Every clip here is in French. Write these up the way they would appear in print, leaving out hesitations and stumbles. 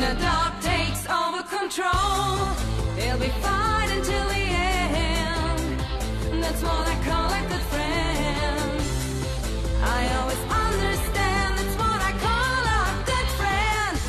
the dark takes over control, they'll be fine until the end. That's what I call a good friend. I always understand, that's what I call a good friend.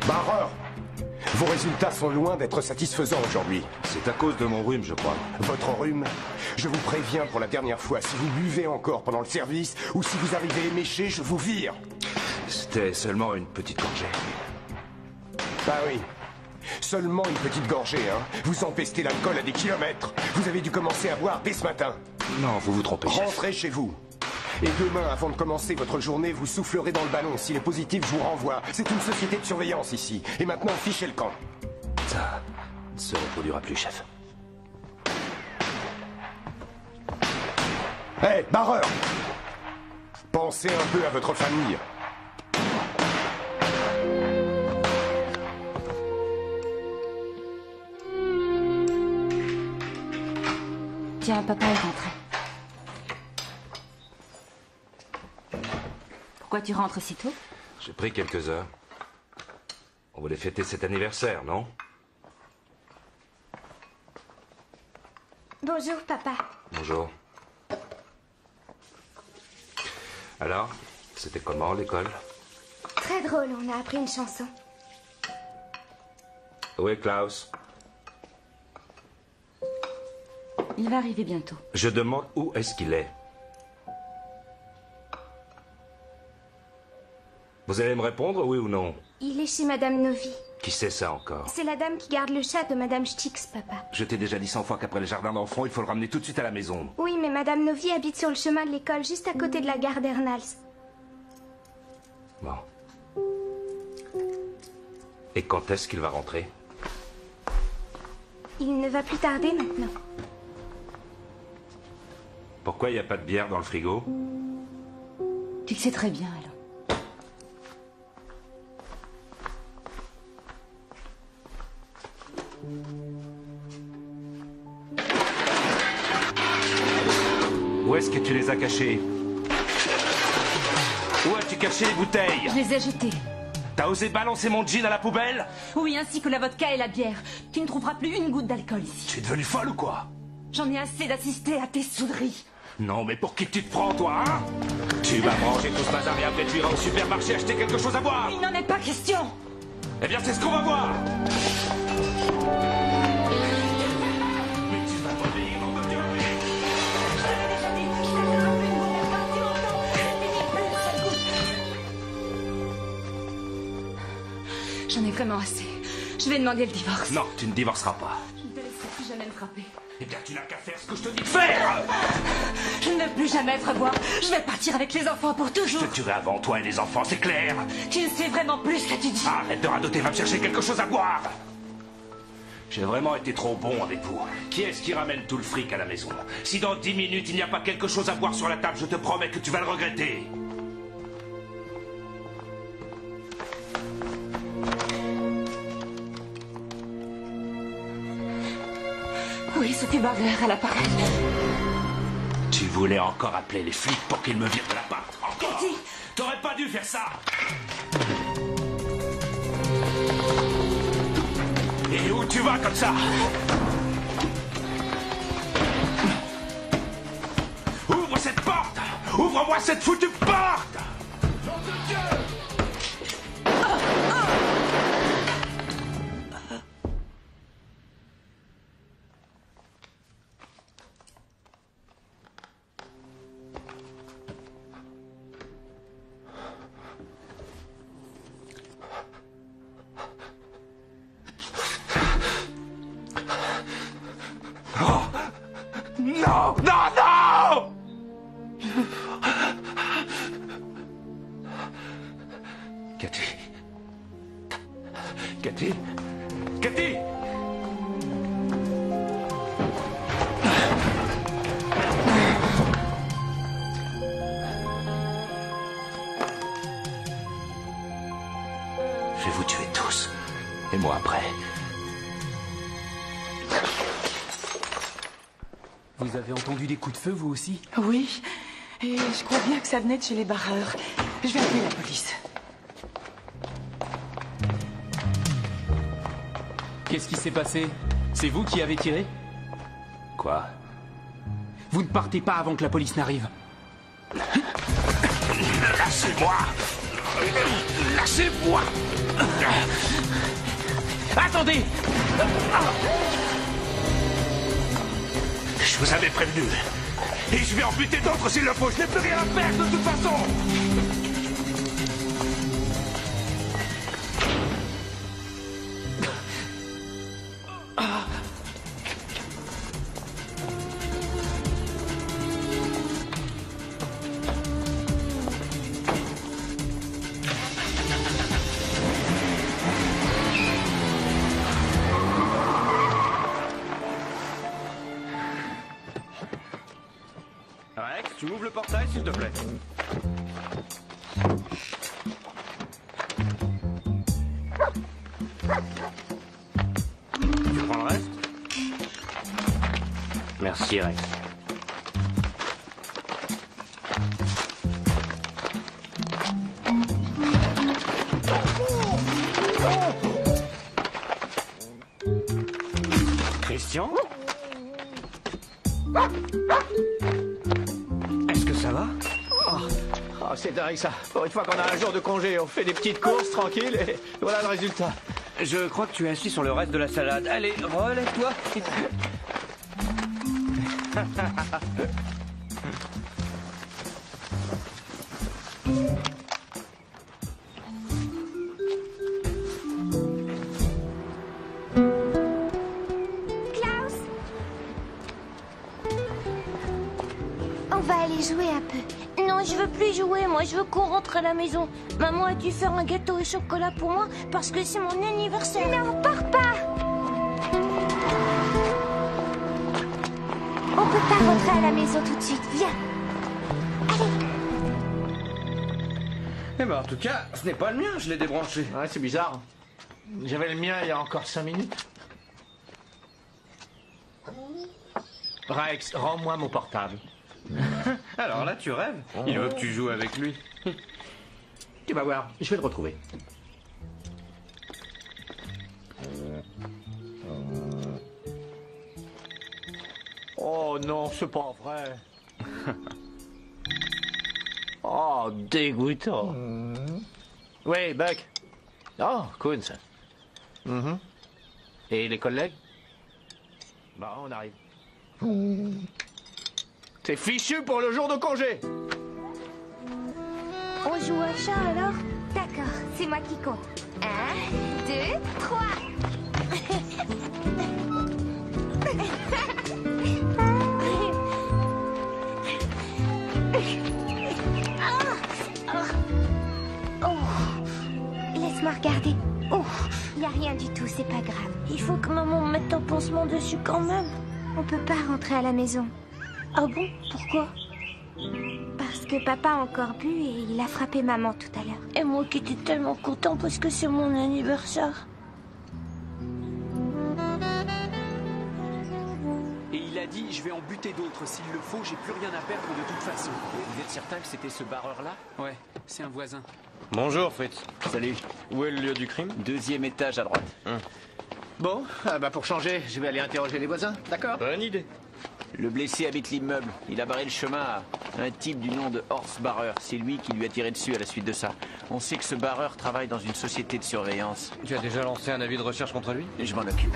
Barreur, vos résultats sont loin d'être satisfaisants aujourd'hui. C'est à cause de mon rhume, je crois. Votre rhume, je vous préviens pour la dernière fois, si vous buvez encore pendant le service, ou si vous arrivez éméché, je vous vire. C'était seulement une petite gorgée. Bah oui, seulement une petite gorgée, hein. Vous empestez l'alcool à des kilomètres. Vous avez dû commencer à boire dès ce matin. Non, vous vous trompez, chef. Rentrez chez vous. Et demain, avant de commencer votre journée, vous soufflerez dans le ballon. S'il est positif, je vous renvoie. C'est une société de surveillance ici. Et maintenant, fichez le camp. Ça ne se reproduira plus, chef. Hé, barreur! Pensez un peu à votre famille. Tiens, papa est rentré. Pourquoi tu rentres si tôt? J'ai pris quelques heures. On voulait fêter cet anniversaire, non? Bonjour, papa. Bonjour. Alors, c'était comment l'école? Très drôle, on a appris une chanson. Où est Klaus? Il va arriver bientôt. Je demande où est-ce qu'il est. Vous allez me répondre, oui ou non? Il est chez Madame Novi. Qui sait ça encore? C'est la dame qui garde le chat de Madame Stix, papa. Je t'ai déjà dit 100 fois qu'après le jardin d'enfants, il faut le ramener tout de suite à la maison. Oui, mais Madame Novi habite sur le chemin de l'école, juste à côté de la gare d'Ernals. Bon. Et quand est-ce qu'il va rentrer? Il ne va plus tarder maintenant. Pourquoi il n'y a pas de bière dans le frigo? Tu le sais très bien, alors. Où est-ce que tu les as cachés? Où as-tu caché les bouteilles? Je les ai jetées. T'as osé balancer mon jean à la poubelle? Oui, ainsi que la vodka et la bière. Tu ne trouveras plus une goutte d'alcool ici. Tu es devenue folle ou quoi? J'en ai assez d'assister à tes souderies. Non, mais pour qui tu te prends, toi, hein? Tu vas manger tout ce bazar et après tu iras au supermarché acheter quelque chose à boire. Il n'en est pas question. Eh bien, c'est ce qu'on va voir. Mais tu vas t'obéir, nom de Dieu. J'en ai vraiment assez. Je vais demander le divorce. Non, tu ne divorceras pas. Je ne te laisserai plus jamais me frapper. Eh bien, tu n'as qu'à faire ce que je te dis de faire. Je ne veux plus jamais te revoir. Je vais partir avec les enfants pour Je toujours. te tuerai avant toi et les enfants, c'est clair. Tu ne sais vraiment plus ce que tu dis. Arrête de radoter, va me chercher quelque chose à boire. J'ai vraiment été trop bon avec vous. Qui est-ce qui ramène tout le fric à la maison? Si dans 10 minutes il n'y a pas quelque chose à boire sur la table, je te promets que tu vas le regretter. Oui, Sophie Burger à l'appareil. Tu voulais encore appeler les flics pour qu'ils me virent de l'appart. Encore? Cathy! T'aurais pas dû faire ça. Et où tu vas comme ça? Ouvre cette porte! Ouvre-moi cette foutue porte! Nom de Dieu! Non! Non, non! Cathy. Cathy. Cathy. Je vais vous tuer tous. Et moi après. Vous avez entendu des coups de feu, vous aussi? Oui, et je crois bien que ça venait de chez les barreurs. Je vais appeler la police. Qu'est-ce qui s'est passé? C'est vous qui avez tiré? Quoi? Vous ne partez pas avant que la police n'arrive. Lâchez-moi! Lâchez-moi! Attendez! Je vous avais prévenu. Et je vais en buter d'autres s'il le faut. Je n'ai plus rien à perdre de toute façon. Rex, tu m'ouvres le portail, s'il te plaît. Tu prends le reste? Merci, Rex. Christian? Est-ce que ça va? Oh, c'est dingue ça. Pour une fois qu'on a un jour de congé, on fait des petites courses tranquilles et voilà le résultat. Je crois que tu es assis sur le reste de la salade. Allez, relève-toi. Klaus, on va aller jouer un peu. Non, je veux plus jouer, moi je veux qu'on rentre à la maison. Maman a dû faire un gâteau au chocolat pour moi parce que c'est mon anniversaire. Non, pars pas. On peut pas rentrer à la maison tout de suite. Viens. Eh ben, en tout cas, ce n'est pas le mien, je l'ai débranché. Ouais, c'est bizarre. J'avais le mien il y a encore 5 minutes. Rex, rends-moi mon portable. Alors là, tu rêves. Il veut que tu joues avec lui. Tu vas voir, je vais le retrouver. Oh non, c'est pas vrai. Oh, dégoûtant. Oui, Buck. Oh, cool ça. Et les collègues? Bon, on arrive. C'est fichu pour le jour de congé. On joue à chat alors? D'accord, c'est moi qui compte. 1, 2, 3. Laisse-moi regarder. Oh, y a rien du tout, c'est pas grave. Il faut que maman me mette un pansement dessus quand même. On peut pas rentrer à la maison. Ah bon? Pourquoi? Parce que papa a encore bu et il a frappé maman tout à l'heure. Et moi qui étais tellement content parce que c'est mon anniversaire. Et il a dit, je vais en buter d'autres. S'il le faut, j'ai plus rien à perdre de toute façon. Vous êtes certain que c'était ce barreur-là? Ouais, c'est un voisin. Bonjour, Fritz. Salut. Où est le lieu du crime? 2e étage à droite. Bon, pour changer, je vais aller interroger les voisins, d'accord? Bonne idée. Le blessé habite l'immeuble. Il a barré le chemin à un type du nom de Horst Barreur. C'est lui qui lui a tiré dessus à la suite de ça. On sait que ce barreur travaille dans une société de surveillance. Tu as déjà lancé un avis de recherche contre lui? Je m'en occupe.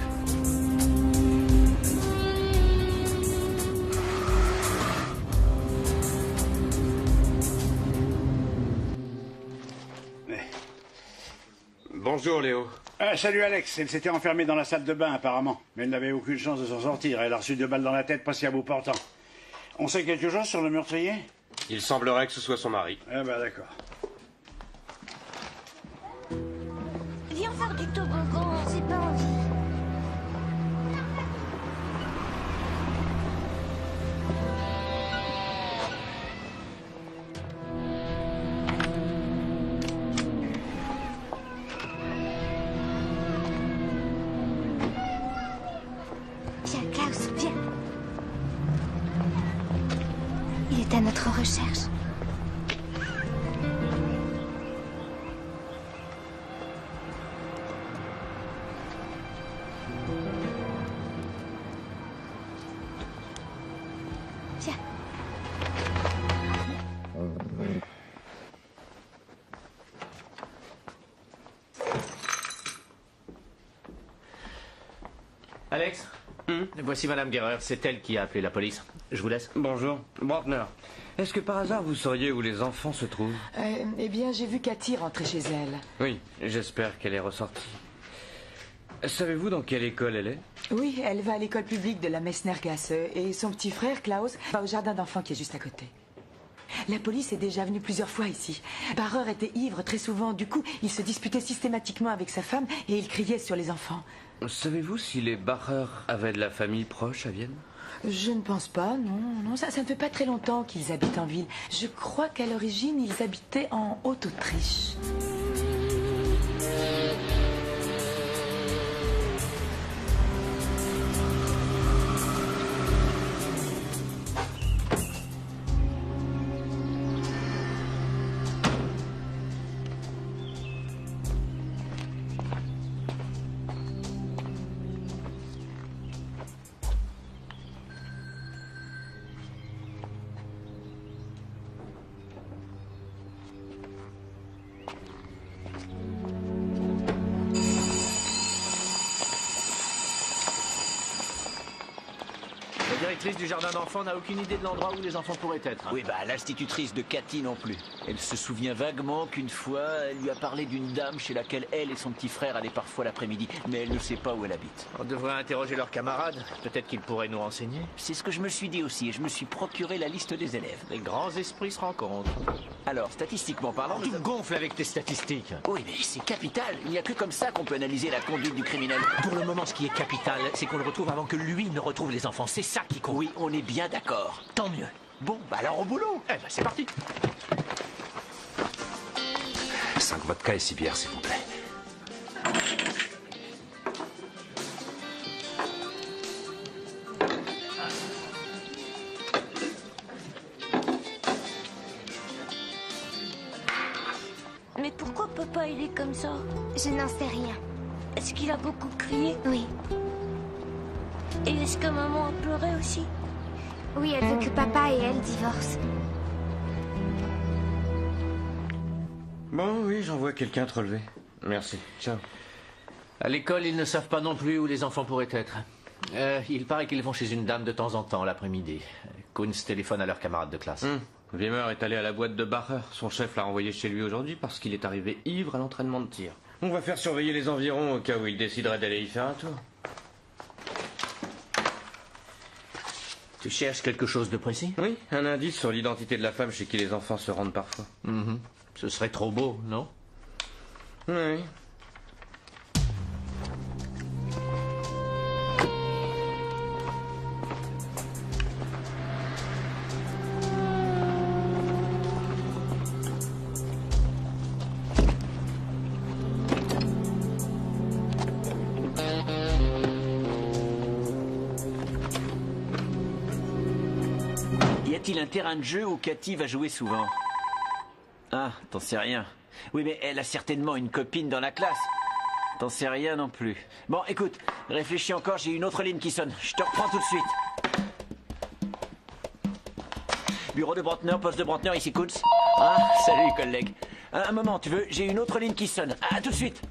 Bonjour, Léo. Salut Alex, elle s'était enfermée dans la salle de bain apparemment, mais elle n'avait aucune chance de s'en sortir. Elle a reçu 2 balles dans la tête, pas si à bout portant. On sait quelque chose sur le meurtrier? Il semblerait que ce soit son mari. Ah bah d'accord. Viens faire du toboggan, c'est pas envie. Viens, Klaus, viens. Il est à notre recherche. Viens. Alex, voici Madame Guerreur, c'est elle qui a appelé la police. Je vous laisse. Bonjour. Brantner, est-ce que par hasard vous sauriez où les enfants se trouvent? Eh bien, j'ai vu Cathy rentrer chez elle. Oui, j'espère qu'elle est ressortie. Savez-vous dans quelle école elle est? Oui, elle va à l'école publique de la Messnergasse et son petit frère, Klaus, va au jardin d'enfants qui est juste à côté. La police est déjà venue plusieurs fois ici. Barreur était ivre très souvent, du coup, il se disputait systématiquement avec sa femme et il criait sur les enfants. Savez-vous si les Barreur avaient de la famille proche à Vienne? Je ne pense pas, non, ça ne fait pas très longtemps qu'ils habitent en ville. Je crois qu'à l'origine, ils habitaient en Haute-Autriche. La directrice du jardin d'enfants n'a aucune idée de l'endroit où les enfants pourraient être. Oui, bah l'institutrice de Cathy non plus. Elle se souvient vaguement qu'une fois, elle lui a parlé d'une dame chez laquelle elle et son petit frère allaient parfois l'après-midi, mais elle ne sait pas où elle habite. On devrait interroger leurs camarades. Peut-être qu'ils pourraient nous renseigner. C'est ce que je me suis dit aussi, et je me suis procuré la liste des élèves. Les grands esprits se rencontrent. Alors, statistiquement parlant... Tu me gonfles avec tes statistiques. Oui, mais c'est capital. Il n'y a que comme ça qu'on peut analyser la conduite du criminel. Pour le moment, ce qui est capital, c'est qu'on le retrouve avant que lui ne retrouve les enfants. C'est ça qui compte. Oui, on est bien d'accord. Tant mieux. Bon, bah alors au boulot. Eh ben, c'est parti. 5 vodka et 6 bières, s'il vous plaît. Mais pourquoi papa il est comme ça? Je n'en sais rien. Est-ce qu'il a beaucoup crié? Oui. Et est-ce que maman a pleuré aussi? Oui, elle veut que papa et elle divorcent. Bon, oui, j'envoie quelqu'un te relever. Merci. Ciao. À l'école, ils ne savent pas non plus où les enfants pourraient être. Il paraît qu'ils vont chez une dame de temps en temps l'après-midi. Kunz téléphone à leur camarade de classe. Wimmer est allé à la boîte de Barreur. Son chef l'a renvoyé chez lui aujourd'hui parce qu'il est arrivé ivre à l'entraînement de tir. On va faire surveiller les environs au cas où il déciderait d'aller y faire un tour. Tu cherches quelque chose de précis? Oui, un indice sur l'identité de la femme chez qui les enfants se rendent parfois. Ce serait trop beau, non? Oui. Y a-t-il un terrain de jeu où Cathy va jouer souvent? Ah, t'en sais rien. Oui, mais elle a certainement une copine dans la classe. T'en sais rien non plus. Bon, écoute, réfléchis encore, j'ai une autre ligne qui sonne. Je te reprends tout de suite. Bureau de Brantner, poste de Brantner, ici Kunz. Ah, salut collègue. Un moment, tu veux? J'ai une autre ligne qui sonne. À tout de suite.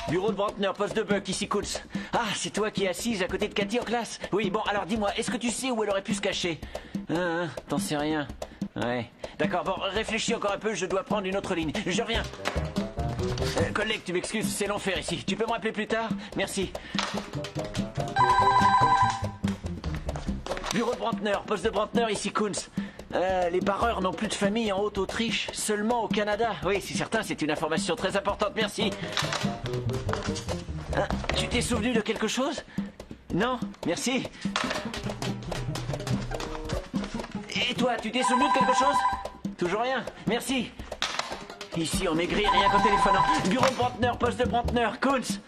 Bureau de Brantner, poste de Buck, ici Kunz. Ah, c'est toi qui es assise à côté de Cathy en classe? Oui, bon, alors dis-moi, est-ce que tu sais où elle aurait pu se cacher? T'en sais rien. Ouais. D'accord, bon, réfléchis encore un peu, je dois prendre une autre ligne. Je reviens. Collègue, tu m'excuses, c'est l'enfer ici. Tu peux me rappeler plus tard? Merci. Bureau de Brantner, poste de Brantner, ici Kunz. Les barreurs n'ont plus de famille en Haute-Autriche, seulement au Canada. Oui, c'est certain, c'est une information très importante, merci. Hein, tu t'es souvenu de quelque chose? Non, merci. Et toi, tu t'es souvenu de quelque chose? Toujours rien, merci. Ici, on maigrit rien qu'au téléphonant. Bureau de Brantner, poste de Brantner, Kunz.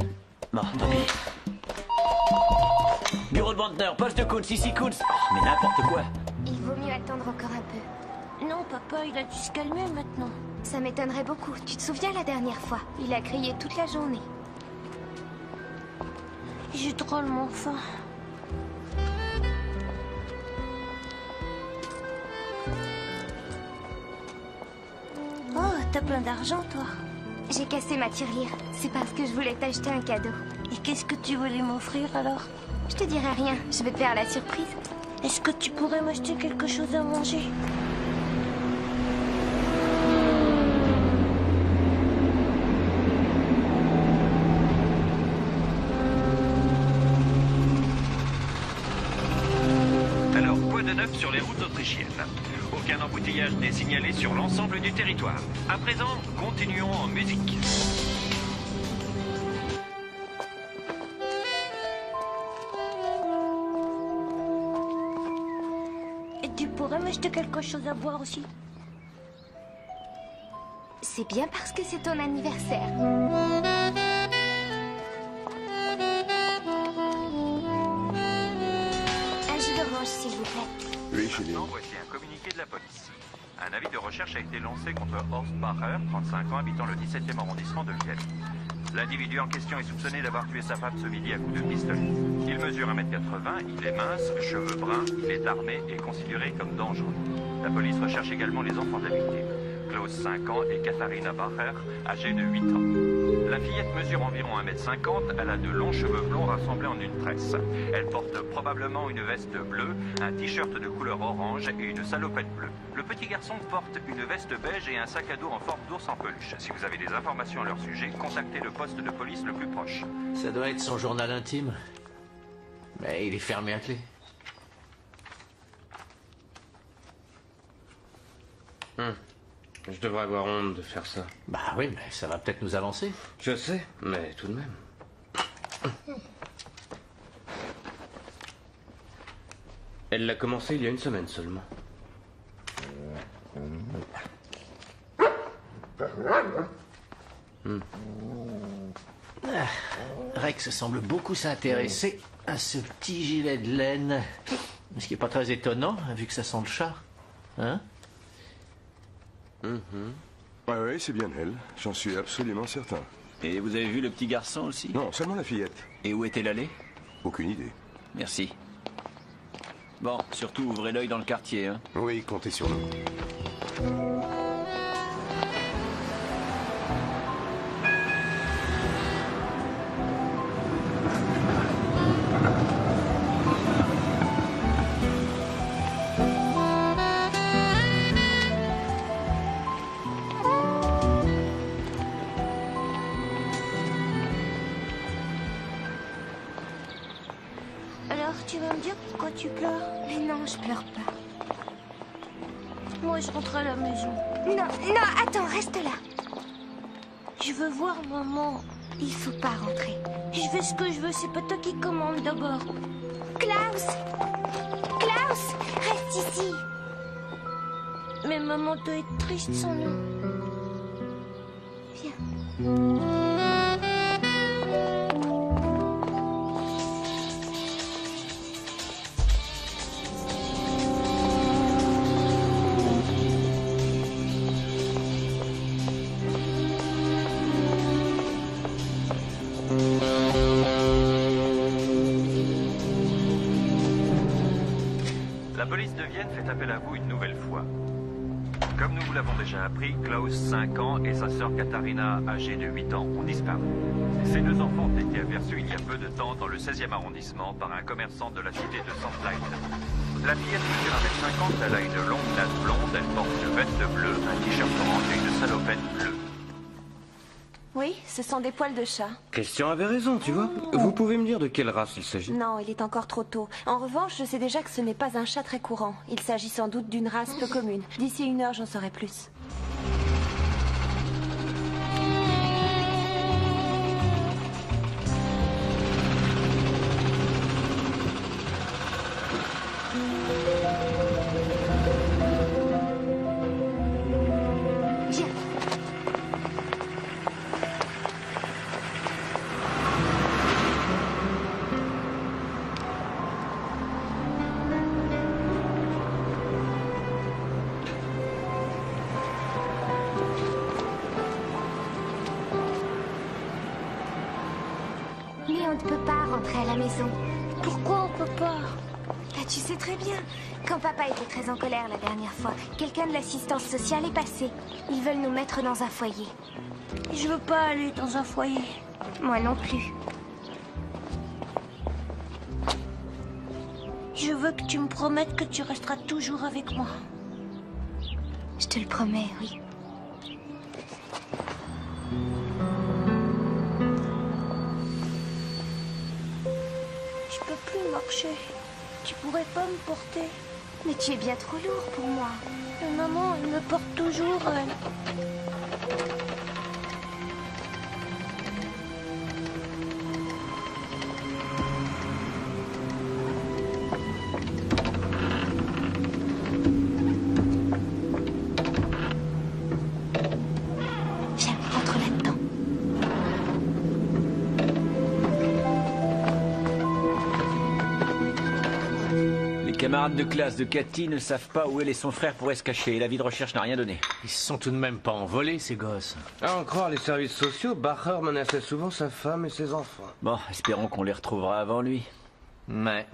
Bon, tant pis. Bureau de Brantner, poste de Kunz, ici Kunz. Oh, mais n'importe quoi. Il vaut mieux attendre encore un peu. Non, papa, il a dû se calmer maintenant. Ça m'étonnerait beaucoup. Tu te souviens la dernière fois? Il a crié toute la journée. J'ai drôlement faim. Oh, t'as plein d'argent, toi. J'ai cassé ma tirelire. C'est parce que je voulais t'acheter un cadeau. Et qu'est-ce que tu voulais m'offrir, alors? Je te dirai rien. Je vais te faire la surprise. Est-ce que tu pourrais m'acheter quelque chose à manger? Alors, quoi de neuf sur les routes autrichiennes? Aucun embouteillage n'est signalé sur l'ensemble du territoire. À présent, continuons en musique. Et tu pourrais m'acheter quelque chose à boire aussi? C'est bien parce que c'est ton anniversaire. Un jus d'orange, s'il vous plaît. Oui, chérie. Voici un communiqué de la police. Un avis de recherche a été lancé contre Horst Bacher, 35 ans, habitant le 17e arrondissement de Vienne. L'individu en question est soupçonné d'avoir tué sa femme ce midi à coups de pistolet. Il mesure 1m80, il est mince, cheveux bruns, il est armé et considéré comme dangereux. La police recherche également les enfants de la victime. Klaus, 5 ans, et Katharina Bacher, âgée de 8 ans. La fillette mesure environ 1m50, elle a de longs cheveux blonds rassemblés en une tresse. Elle porte probablement une veste bleue, un t-shirt de couleur orange et une salopette bleue. Le petit garçon porte une veste beige et un sac à dos en forme d'ours en peluche. Si vous avez des informations à leur sujet, contactez le poste de police le plus proche. Ça doit être son journal intime. Mais il est fermé à clé. Je devrais avoir honte de faire ça. Bah oui, mais ça va peut-être nous avancer. Je sais, mais tout de même. Elle l'a commencé il y a une semaine seulement. Rex semble beaucoup s'intéresser à ce petit gilet de laine. Ce qui n'est pas très étonnant, vu que ça sent le chat. Hein? Ah oui, c'est bien elle. J'en suis absolument certain. Et vous avez vu le petit garçon aussi? Non, seulement la fillette. Et où est-elle allée? Aucune idée. Merci. Bon, surtout ouvrez l'œil dans le quartier, hein? Oui, comptez sur nous. Alors, tu vas me dire pourquoi tu pleures? Mais non, je pleure pas. Moi, je rentre à la maison. Non, non, attends, reste là. Je veux voir maman. Il faut pas rentrer. Je fais ce que je veux, c'est pas toi qui commande d'abord. Klaus! Klaus! Reste ici. Mais maman doit être triste sans nous. Viens. La police de Vienne fait appel à vous une nouvelle fois. Comme nous vous l'avons déjà appris, Klaus, 5 ans, et sa sœur Katharina, âgée de 8 ans, ont disparu. Ces deux enfants ont été aperçus il y a peu de temps dans le 16e arrondissement par un commerçant de la cité de Sandlein. La fillette mesure 1m50, elle a une longue natte blonde, elle porte une veste bleue, un t-shirt orange et une salopette bleue. Oui, ce sont des poils de chat. Christian avait raison, tu vois. Vous pouvez me dire de quelle race il s'agit? Non, il est encore trop tôt. En revanche, je sais déjà que ce n'est pas un chat très courant. Il s'agit sans doute d'une race peu commune. D'ici 1 heure, j'en saurai plus. Mais on ne peut pas rentrer à la maison. Pourquoi on peut pas? Là, tu sais très bien. Quand papa était très en colère la dernière fois, quelqu'un de l'assistance sociale est passé. Ils veulent nous mettre dans un foyer. Je veux pas aller dans un foyer. Moi non plus. Je veux que tu me promettes que tu resteras toujours avec moi. Je te le promets, oui. Je peux plus marcher. Tu pourrais pas me porter? Mais tu es bien trop lourd pour moi. Mais maman, elle me porte toujours, elle. Viens, rentre là-dedans. Les camarades de classe de Cathy ne savent pas où elle et son frère pourraient se cacher. Et l'avis de recherche n'a rien donné. Ils se sont tout de même pas envolés, ces gosses. À en croire les services sociaux, Bacher menaçait souvent sa femme et ses enfants. Bon, espérons qu'on les retrouvera avant lui. Mais...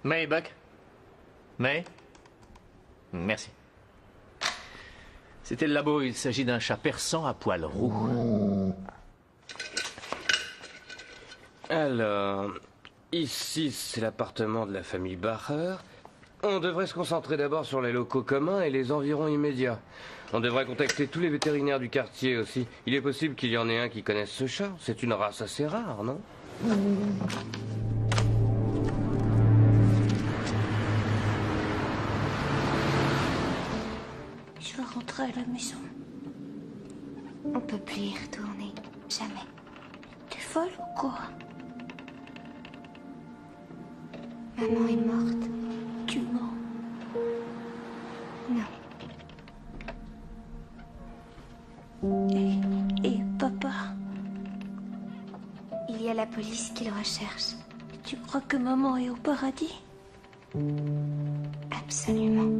May, Buck? May? Merci. C'était le labo. Il s'agit d'un chat persan à poils roux. Alors, ici c'est l'appartement de la famille Bacher. On devrait se concentrer d'abord sur les locaux communs et les environs immédiats. On devrait contacter tous les vétérinaires du quartier aussi. Il est possible qu'il y en ait un qui connaisse ce chat. C'est une race assez rare, non? Je veux rentrer à la maison. On peut plus y retourner. Jamais. T'es folle ou quoi? Maman est morte. Tu mens. Non. Et papa? Il y a la police qui le recherche. Tu crois que maman est au paradis? Absolument.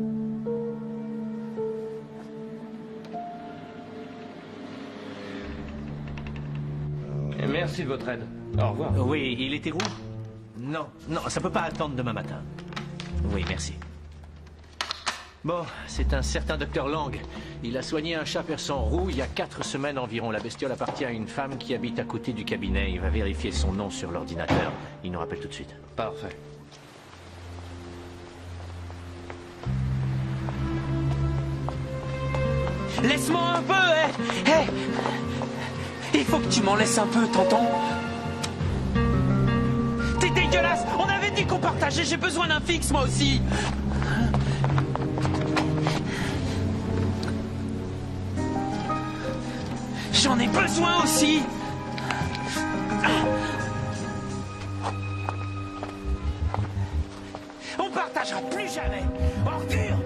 Merci de votre aide. Au revoir. Oui, il était roux? Non, non, ça peut pas attendre demain matin. Oui, merci. Bon, c'est un certain docteur Lang. Il a soigné un chat persan roux il y a 4 semaines environ. La bestiole appartient à une femme qui habite à côté du cabinet. Il va vérifier son nom sur l'ordinateur. Il nous rappelle tout de suite. Parfait. Laisse-moi un peu, hé! Il faut que tu m'en laisses un peu, tonton. T'es dégueulasse! On avait dit qu'on partageait, j'ai besoin d'un fixe, moi aussi! J'en ai besoin aussi! On partagera plus jamais! Ordure!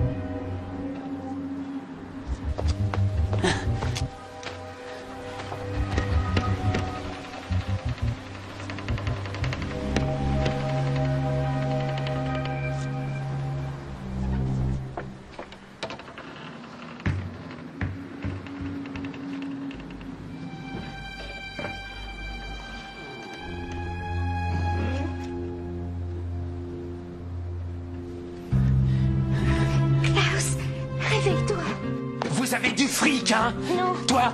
Vous avez du fric, hein? Non. Toi?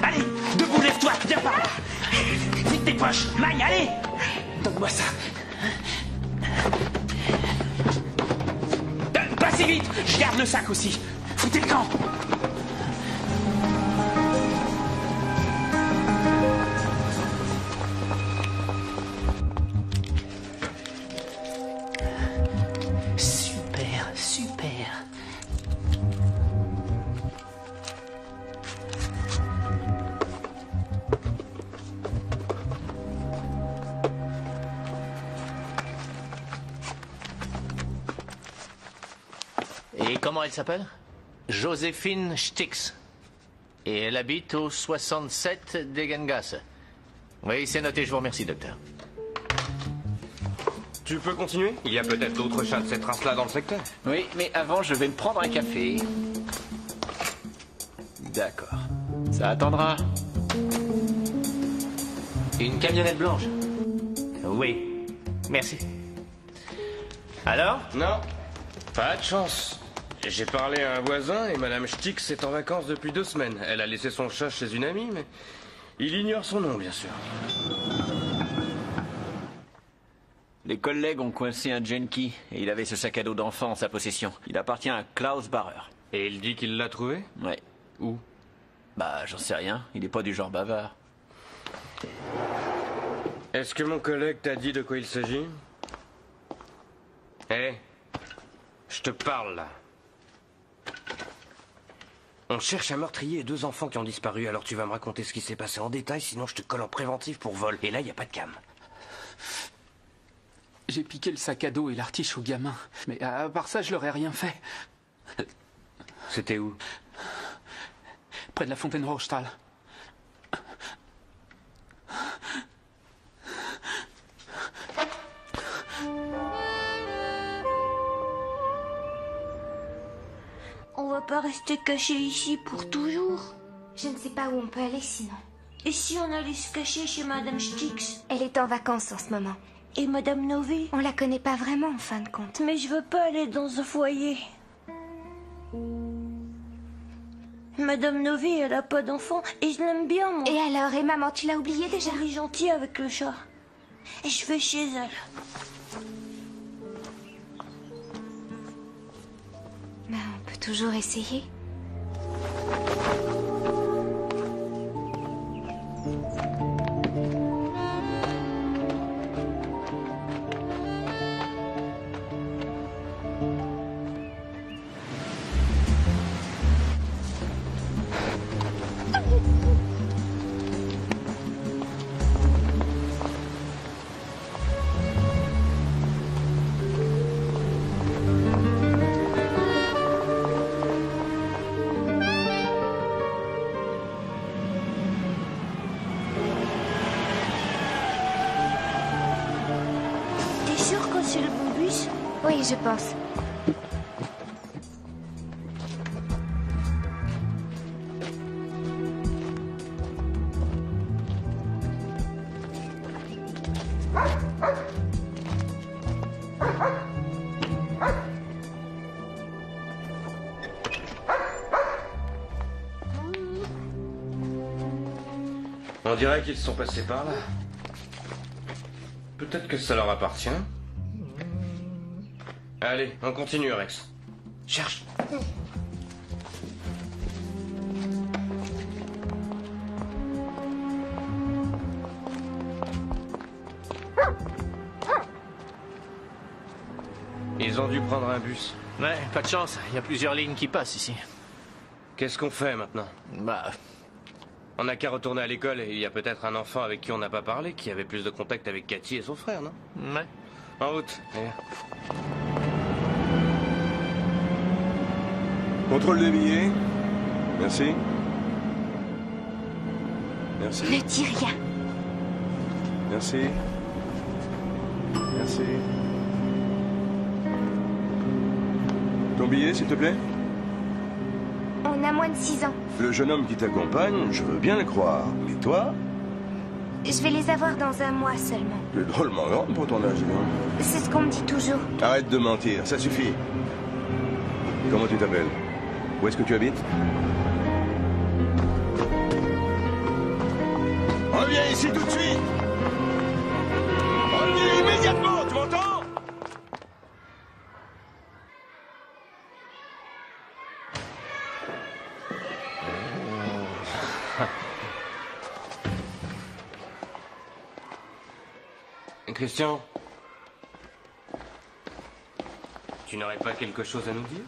Allez, debout, lève-toi, viens par là. Vite tes poches, Maï, allez. Donne-moi ça. Pas si vite, je garde le sac aussi. Foutez le camp! Super, super. Et comment elle s'appelle? Joséphine Stix. Et elle habite au 67 Degengasse. Oui, c'est noté, je vous remercie, docteur. Tu peux continuer? Il y a peut-être d'autres chats de cette race-là dans le secteur. Oui, mais avant, je vais me prendre un café. D'accord. Ça attendra. Une camionnette blanche? Oui. Merci. Alors? Non. Pas de chance. J'ai parlé à un voisin et Madame Stix est en vacances depuis 2 semaines. Elle a laissé son chat chez une amie, mais il ignore son nom, bien sûr. Les collègues ont coincé un junkie et il avait ce sac à dos d'enfant en sa possession. Il appartient à Klaus Barer. Et il dit qu'il l'a trouvé? Ouais. Où? Bah, j'en sais rien. Il est pas du genre bavard. Est-ce que mon collègue t'a dit de quoi il s'agit? Hé, je te parle là. On cherche un meurtrier et 2 enfants qui ont disparu, alors tu vas me raconter ce qui s'est passé en détail, sinon je te colle en préventif pour vol. Et là, il n'y a pas de cam. J'ai piqué le sac à dos et l'artiche au gamin. Mais à part ça, je leur ai rien fait. C'était où? Près de la fontaine Rochtal. On va pas rester caché ici pour toujours. Je ne sais pas où on peut aller sinon. Et si on allait se cacher chez Madame Stix? Elle est en vacances en ce moment. Et Madame Novi? On la connaît pas vraiment en fin de compte. Mais je veux pas aller dans un foyer. Madame Novi, elle a pas d'enfant et je l'aime bien, moi. Et alors, et maman, tu l'as oublié déjà? Elle est gentille avec le chat. Et je vais chez elle. Ben, on peut toujours essayer. T'es sûr que c'est le bon bus? Oui, je pense. On dirait qu'ils sont passés par là. Peut-être que ça leur appartient. Allez, on continue, Rex. Cherche. Ils ont dû prendre un bus. Ouais, pas de chance. Il y a plusieurs lignes qui passent ici. Qu'est-ce qu'on fait maintenant? Bah, on n'a qu'à retourner à l'école et il y a peut-être un enfant avec qui on n'a pas parlé, qui avait plus de contact avec Cathy et son frère, non? Ouais. En route. Allez. Contrôle de billets. Merci. Merci. Ne dis rien. Merci. Merci. Ton billet, s'il te plaît? On a moins de 6 ans. Le jeune homme qui t'accompagne, je veux bien le croire. Mais toi? Je vais les avoir dans 1 mois seulement. Tu es drôlement grande pour ton âge, non? C'est ce qu'on me dit toujours. Arrête de mentir, ça suffit. Comment tu t'appelles? Où est-ce que tu habites? Reviens ici tout de suite! Reviens immédiatement, tu m'entends? Christian, tu n'aurais pas quelque chose à nous dire?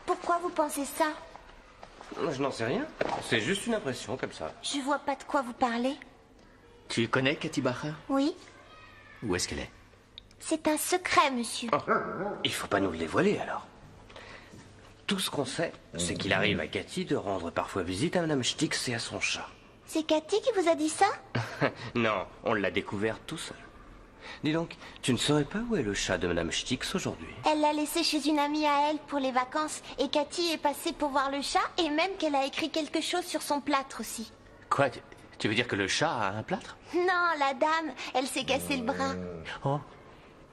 Pourquoi vous pensez ça? Je n'en sais rien. C'est juste une impression comme ça. Je vois pas de quoi vous parlez. Tu connais Katy Bacher? Oui, Où est-ce qu'elle est? c'est un secret, monsieur. Il faut pas nous le dévoiler alors. Tout ce qu'on sait, c'est qu'il arrive à Cathy de rendre parfois visite à Madame Stix et à son chat. C'est Cathy qui vous a dit ça? Non, on l'a découvert tout seul. Dis donc, tu ne saurais pas où est le chat de Madame Stix aujourd'hui? Elle l'a laissé chez une amie à elle pour les vacances. Et Cathy est passée pour voir le chat et même qu'elle a écrit quelque chose sur son plâtre aussi. Quoi? Tu veux dire que le chat a un plâtre? Non, la dame, elle s'est cassé le bras. Oh.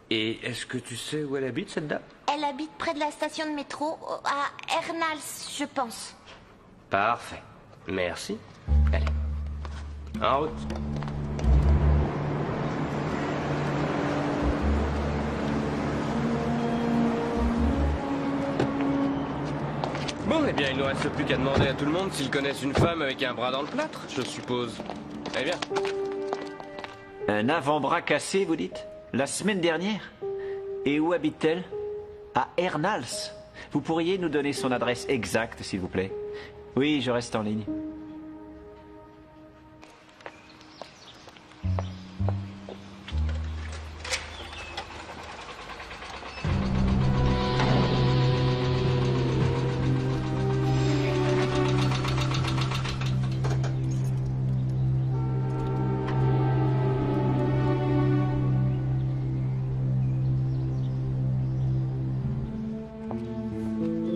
Et est-ce que tu sais où elle habite, cette dame? Elle habite près de la station de métro, à Ernals, je pense. Parfait. Merci. Allez. En route. Bon, eh bien, il ne nous reste plus qu'à demander à tout le monde s'ils connaissent une femme avec un bras dans le plâtre, je suppose. Eh bien. Un avant-bras cassé, vous dites? La semaine dernière? Et où habite-t-elle? À Ernals. Vous pourriez nous donner son adresse exacte, s'il vous plaît? Oui, je reste en ligne.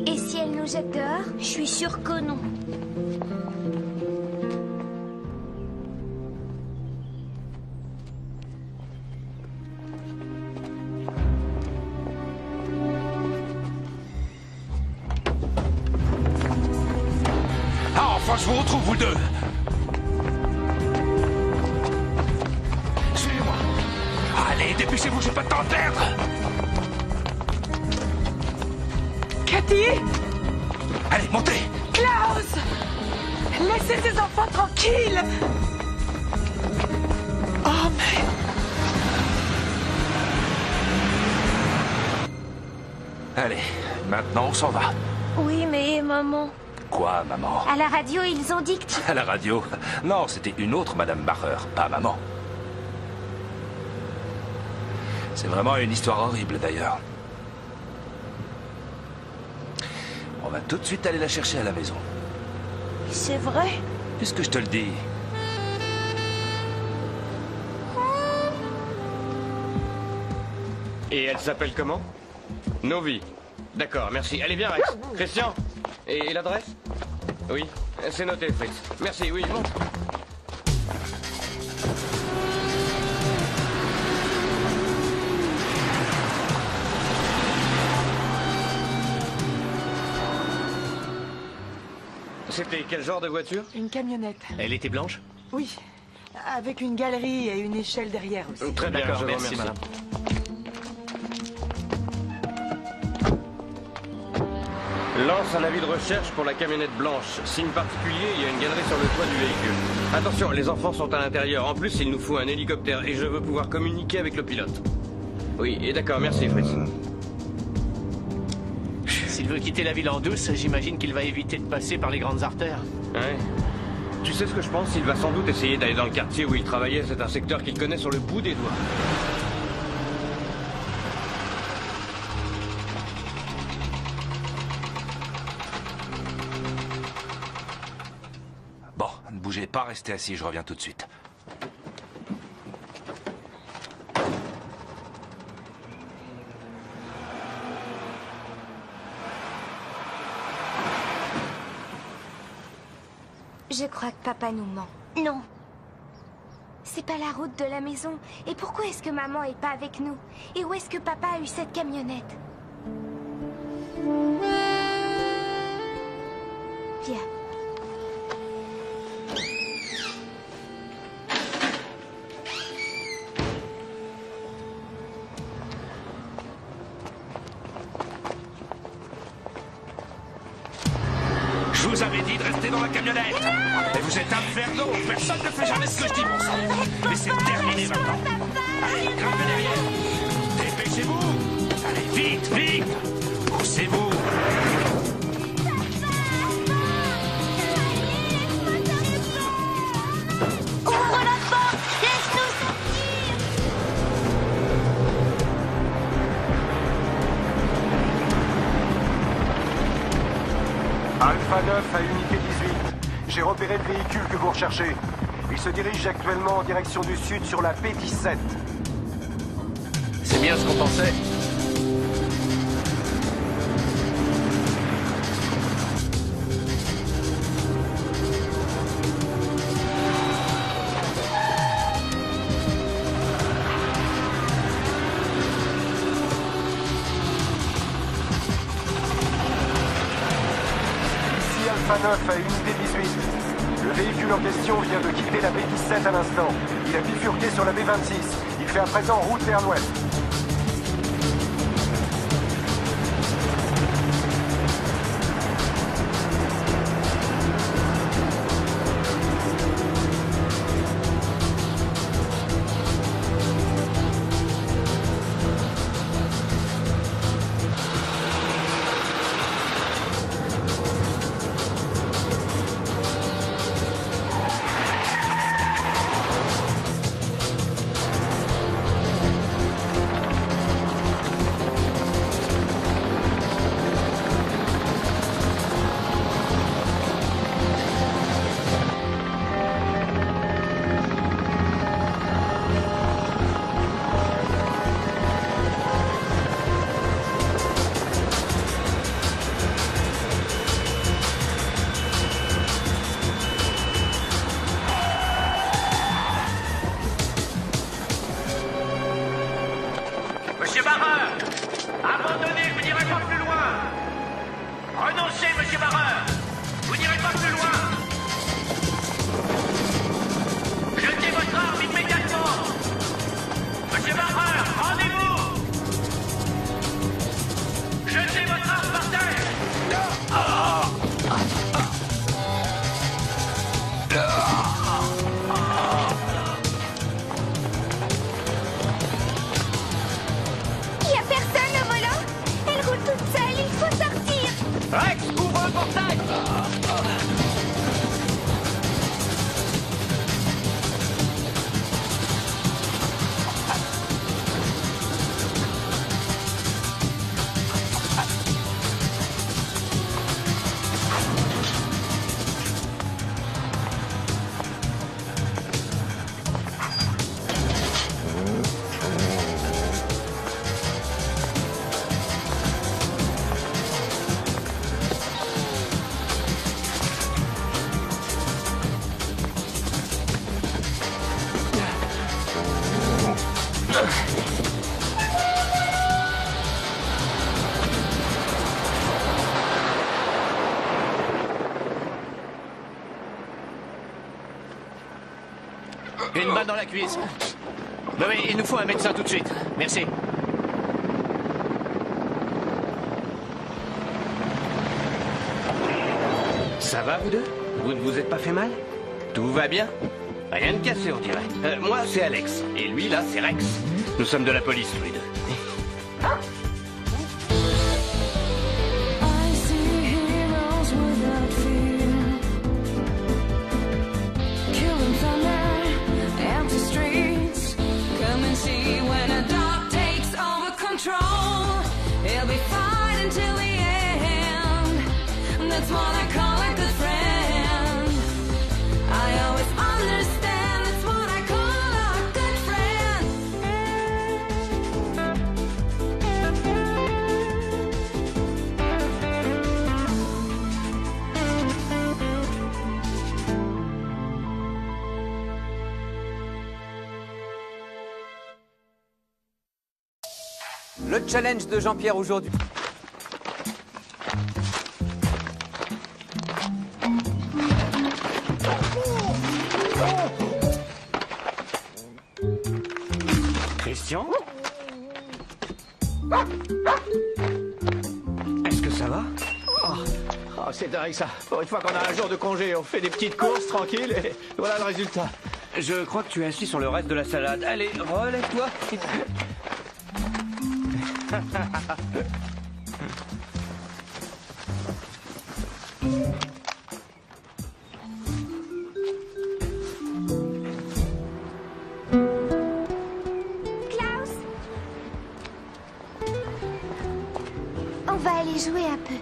Et si elle nous jette dehors? Je suis sûre que non. Ah, enfin, je vous retrouve, vous deux! Suivez-moi! Allez, dépêchez-vous, j'ai pas de temps à perdre! Cathy! Allez, montez! Klaus! Laissez ces enfants tranquilles! Oh, mais... Allez, maintenant on s'en va. Oui, mais maman... Quoi, maman? À la radio, ils ont dit que tu... À la radio? Non, c'était une autre Madame Bacher, pas maman. C'est vraiment une histoire horrible, d'ailleurs. On va tout de suite aller la chercher à la maison. C'est vrai? Puisque je te le dis. Et elle s'appelle comment? Novi. D'accord, merci. Allez, bien, Rex. Christian. Et l'adresse? Oui, c'est noté, Fritz. Merci, oui, monte. C'était quel genre de voiture? Une camionnette. Elle était blanche? Oui, avec une galerie et une échelle derrière aussi. Très bien, D'accord, je vous merci, remercie. madame. Lance un avis de recherche pour la camionnette blanche. Signe particulier, il y a une galerie sur le toit du véhicule. Attention, les enfants sont à l'intérieur. En plus, il nous faut un hélicoptère et je veux pouvoir communiquer avec le pilote. Oui, et d'accord, merci, Fritz. S'il veut quitter la ville en douce, j'imagine qu'il va éviter de passer par les grandes artères. Ouais. Tu sais ce que je pense? Il va sans doute essayer d'aller dans le quartier où il travaillait. C'est un secteur qu'il connaît sur le bout des doigts. Bon, ne bougez pas, restez assis, je reviens tout de suite. Je crois que papa nous ment. Non. C'est pas la route de la maison. Et pourquoi est-ce que maman est pas avec nous? Et où est-ce que papa a eu cette camionnette? Viens. Je Je vous avais dit de rester dans la camionnette. Mais vous êtes infernaux. Personne ne fait jamais ce que je dis, bon sang. Mais c'est terminé maintenant. Allez, grimpez derrière. Dépêchez-vous. Allez, vite, vite. Poussez-vous. Ouvre la porte! Laisse-nous Alpha 9 à unité 18. J'ai repéré le véhicule que vous recherchez. Il se dirige actuellement en direction du sud sur la P17. C'est bien ce qu'on pensait. Alpha 9 à unité 18. Le véhicule en question vient de quitter la B17 à l'instant. Il a bifurqué sur la B26. Il fait à présent route vers l'ouest. Monsieur Barreur, abandonnez, vous n'irez pas plus loin. Renoncez, monsieur Barreur, vous n'irez pas plus loin. Jetez votre arme immédiatement. Monsieur Barreur, rendez-vous. Jetez votre arme par terre. Il y a personne au volant. Elle roule toute seule, il faut sortir. Rex, ouvre le portail. Une balle dans la cuisse. Oui, il nous faut un médecin tout de suite. Merci. Ça va, vous deux? Vous ne vous êtes pas fait mal? Tout va bien? Rien de cassé, on dirait. Moi, c'est Alex. Et lui, là, c'est Rex. Nous sommes de la police, tous les deux. I see heroes without fear, killing thunder, empty streets. Come and see when a dog takes over control. He'll be fighting till the end. That's what I call a good friend. I always understand. That's what I call a good friend. Le challenge de Jean-Pierre aujourd'hui. Christian? Est-ce que ça va? Oh, c'est dingue ça. Pour une fois qu'on a un jour de congé, on fait des petites courses tranquilles et voilà le résultat. Je crois que tu es assis sur le reste de la salade. Allez, relève-toi. Klaus, on va aller jouer un peu.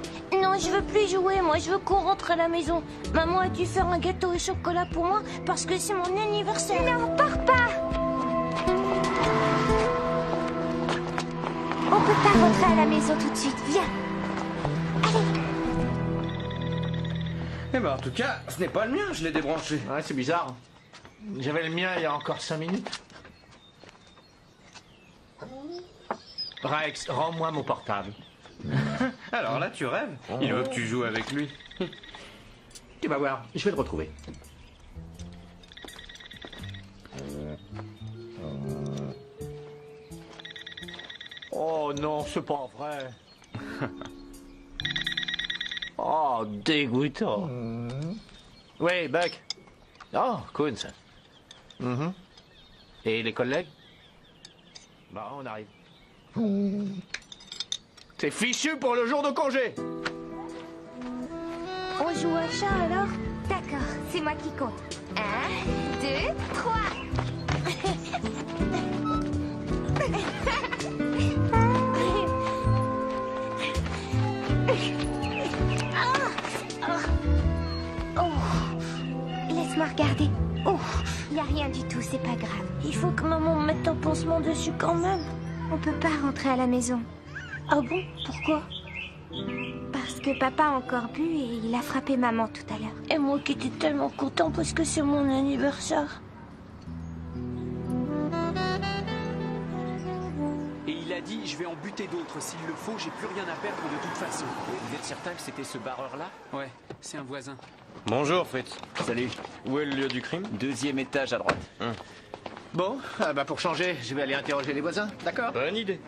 Non, je veux plus jouer, moi je veux qu'on rentre à la maison. Maman a dû faire un gâteau au chocolat pour moi parce que c'est mon anniversaire. Non, pars pas. On peut pas rentrer à la maison tout de suite. Viens. Eh ben, en tout cas, ce n'est pas le mien, je l'ai débranché. Ouais, c'est bizarre. J'avais le mien il y a encore 5 minutes. Rex, rends-moi mon portable. Alors là, tu rêves. Il veut que tu joues avec lui. Tu vas voir, je vais le retrouver. Oh non, c'est pas vrai. Oh, dégoûtant. Oui, Buck. Oh, cool ça. Et les collègues? Bah, on arrive. C'est fichu pour le jour de congé. On joue à chat alors? D'accord, c'est moi qui compte. 1, 2, 3. Laisse-moi regarder. Oh, y a rien du tout, c'est pas grave. Il faut que maman mette un pansement dessus quand même. On peut pas rentrer à la maison. Ah bon? Pourquoi? Parce que papa a encore bu et il a frappé maman tout à l'heure. Et moi qui étais tellement content parce que c'est mon anniversaire. Et il a dit, je vais en buter d'autres. S'il le faut, j'ai plus rien à perdre de toute façon. Vous êtes certain que c'était ce barreur-là? Ouais, c'est un voisin. Bonjour, Fritz. Salut. Où est le lieu du crime? 2e étage à droite. Bon, bah pour changer, je vais aller interroger les voisins, d'accord? Bonne idée.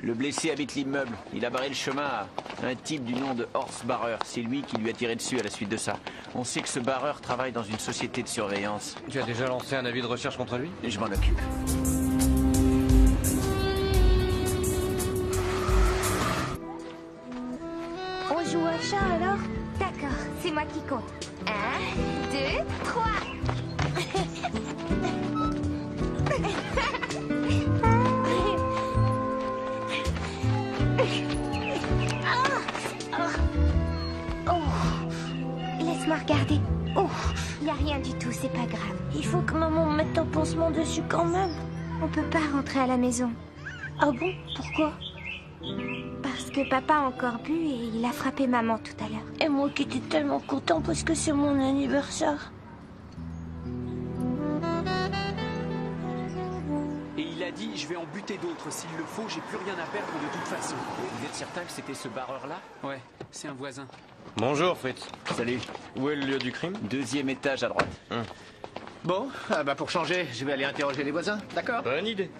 Le blessé habite l'immeuble. Il a barré le chemin à un type du nom de Horst Barreur. C'est lui qui lui a tiré dessus à la suite de ça. On sait que ce barreur travaille dans une société de surveillance. Tu as déjà lancé un avis de recherche contre lui? Je m'en occupe. On joue à chat alors? D'accord, c'est moi qui compte. 1, 2, 3. Laisse-moi regarder. Oh, y a rien du tout, c'est pas grave. Il faut que maman mette un pansement dessus quand même. On peut pas rentrer à la maison. Ah bon? Pourquoi? Parce que papa a encore bu et il a frappé maman tout à l'heure. Et moi qui étais tellement content parce que c'est mon anniversaire. Et il a dit, je vais en buter d'autres. S'il le faut, j'ai plus rien à perdre de toute façon. Vous êtes certain que c'était ce barreur-là? Ouais, c'est un voisin. Bonjour, Fritz. Salut. Où est le lieu du crime? 2e étage à droite. Bon, bah pour changer, je vais aller interroger les voisins, d'accord? Bonne idée.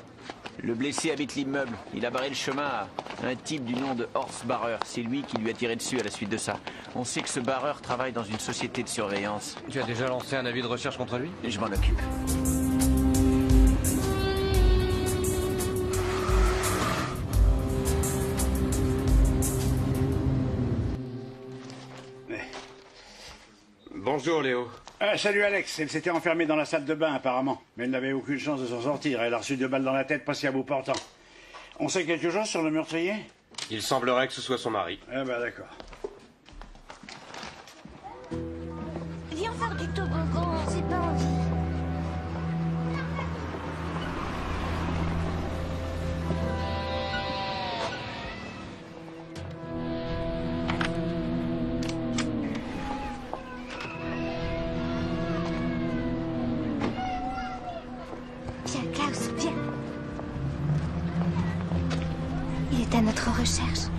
Le blessé habite l'immeuble. Il a barré le chemin à un type du nom de Horst Barreur. C'est lui qui lui a tiré dessus à la suite de ça. On sait que ce barreur travaille dans une société de surveillance. Tu as déjà lancé un avis de recherche contre lui? Je m'en occupe. Bonjour, Léo. Salut Alex, elle s'était enfermée dans la salle de bain apparemment, mais elle n'avait aucune chance de s'en sortir. Elle a reçu 2 balles dans la tête passées à bout portant. On sait quelque chose sur le meurtrier? Il semblerait que ce soit son mari. Ah bah d'accord. Viens faire du toboggan. J'ai pas envie. Viens, Klaus, viens. Il est à notre recherche.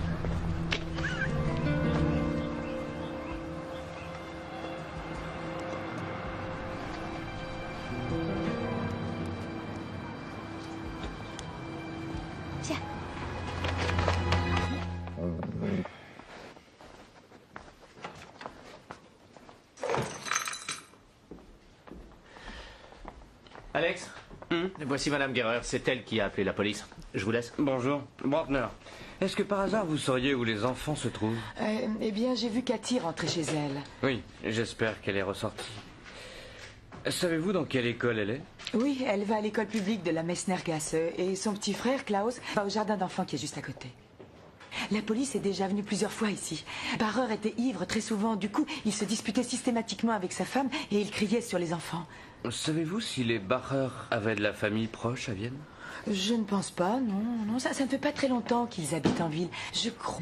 Viens. Voici Madame Guerreur, c'est elle qui a appelé la police. Je vous laisse. Bonjour. Brantner, est-ce que par hasard vous sauriez où les enfants se trouvent? Eh bien, j'ai vu Cathy rentrer chez elle. Oui, j'espère qu'elle est ressortie. Savez-vous dans quelle école elle est? Oui, elle va à l'école publique de la Messnergasse et son petit frère, Klaus, va au jardin d'enfants qui est juste à côté. La police est déjà venue plusieurs fois ici. Barreur était ivre très souvent, du coup, il se disputait systématiquement avec sa femme et il criait sur les enfants. Savez-vous si les Barreur avaient de la famille proche à Vienne? Je ne pense pas, non, ça ne fait pas très longtemps qu'ils habitent en ville, je crois.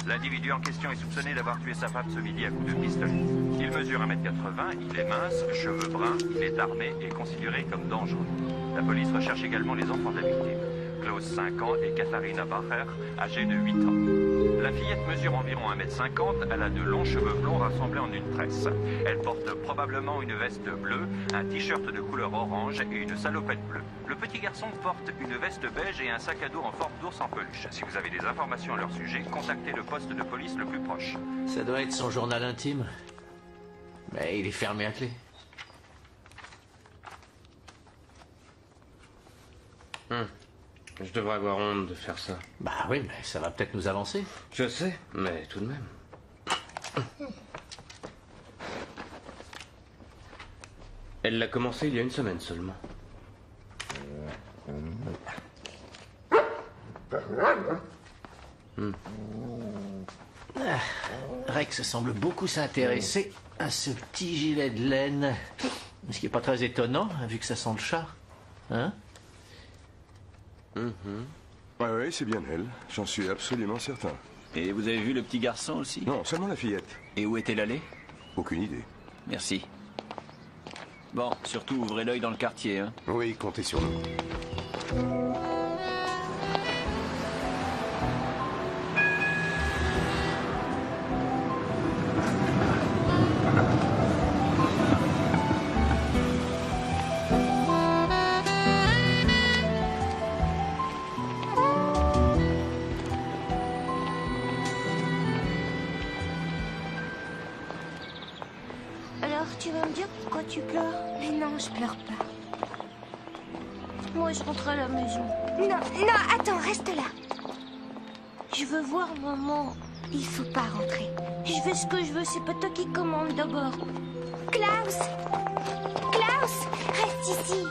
L'individu en question est soupçonné d'avoir tué sa femme ce midi à coups de pistolet. Il mesure 1m80, il est mince, cheveux bruns, il est armé et considéré comme dangereux. La police recherche également les enfants de la victime. Klaus, 5 ans, et Katharina Bacher, âgée de 8 ans. La fillette mesure environ 1m50, elle a de longs cheveux blonds rassemblés en une tresse. Elle porte probablement une veste bleue, un t-shirt de couleur orange et une salopette bleue. Le petit garçon porte une veste beige et un sac à dos en forme d'ours en peluche. Si vous avez des informations à leur sujet, contactez le poste de police le plus proche. Ça doit être son journal intime. Mais il est fermé à clé. Je devrais avoir honte de faire ça. Bah oui, mais ça va peut-être nous avancer. Je sais, mais tout de même. Elle l'a commencé il y a une semaine seulement. Rex semble beaucoup s'intéresser à ce petit gilet de laine. Ce qui n'est pas très étonnant, vu que ça sent le chat. Hein? Oui, c'est bien elle. J'en suis absolument certain. Et vous avez vu le petit garçon aussi? Non, seulement la fillette. Et où est-elle allée? Aucune idée. Merci. Bon, surtout ouvrez l'œil dans le quartier, hein? Oui, comptez sur nous. Alors, tu vas me dire pourquoi tu pleures? Mais non, je pleure pas. Moi, je rentre à la maison. Non, attends, reste là. Je veux voir maman. Il faut pas rentrer. Je fais ce que je veux, c'est pas toi qui commande d'abord. Klaus! Klaus! Reste ici.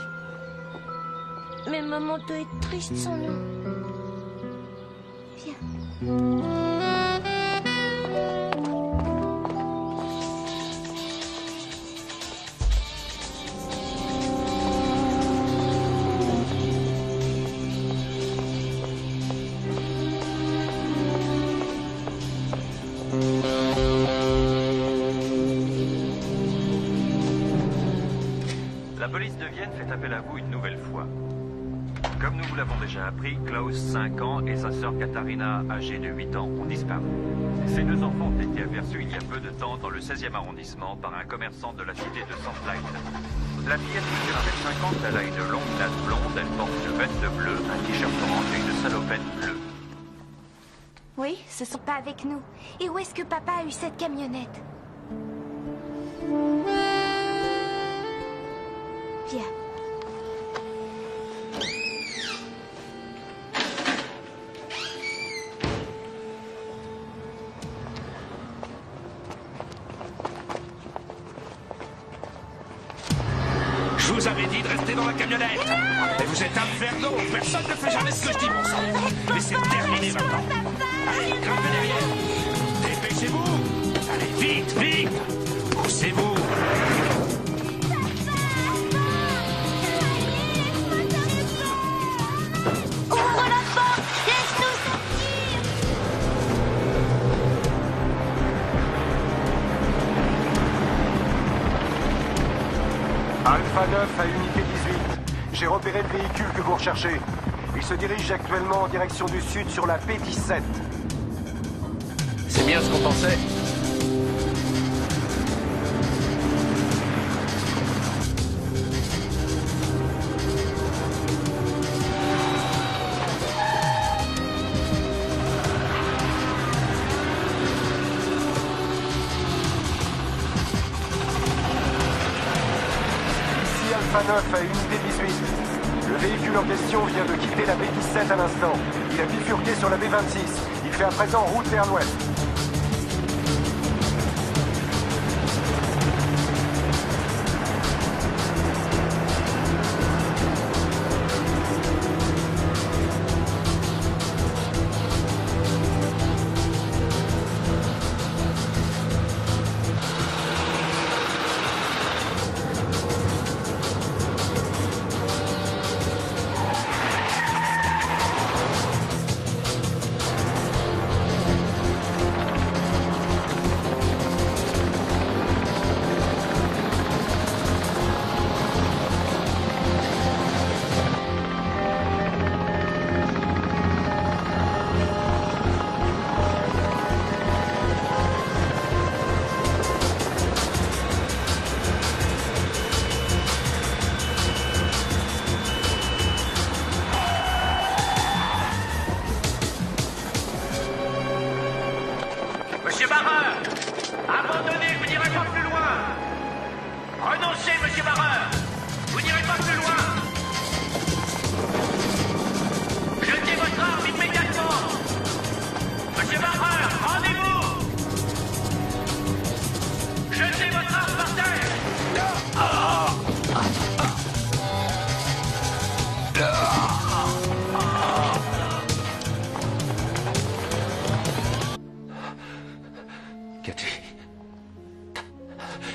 Mais maman doit être triste sans nous. Viens. La police de Vienne fait appel à vous une nouvelle fois. Comme nous vous l'avons déjà appris, Klaus, 5 ans, et sa sœur Katharina, âgée de 8 ans, ont disparu. Ces deux enfants ont été aperçus il y a peu de temps dans le 16e arrondissement par un commerçant de la cité de Sandlein. La fillette mesure 1m50, elle a une longue natte blonde, elle porte une veste bleue, un t-shirt orange et une salopette bleue. Oui, ce sont pas avec nous. Et où est-ce que papa a eu cette camionnette? Viens. Je vous avais dit de rester dans la camionnette. Et vous êtes infernaux. Personne ne fait jamais ce que je dis, bon sang. Mais c'est terminé maintenant. Allez, grimpez derrière. Dépêchez-vous. Allez, vite, vite. Poussez-vous. Ouvre la porte! Laisse-nous sortir! Alpha 9 à unité 18. J'ai repéré le véhicule que vous recherchez. Il se dirige actuellement en direction du sud sur la P17. C'est bien ce qu'on pensait. Ici Alpha 9 à unité 18. véhicule en question vient de quitter la B17 à l'instant. Il a bifurqué sur la B26. Il fait à présent route vers l'ouest. Monsieur Barreur, abandonnez, vous n'irez pas plus loin. Renoncez, monsieur Barreur, vous n'irez pas plus loin. Jetez votre arme immédiatement. Monsieur Barreur, rendez-vous. Jetez votre arme par terre.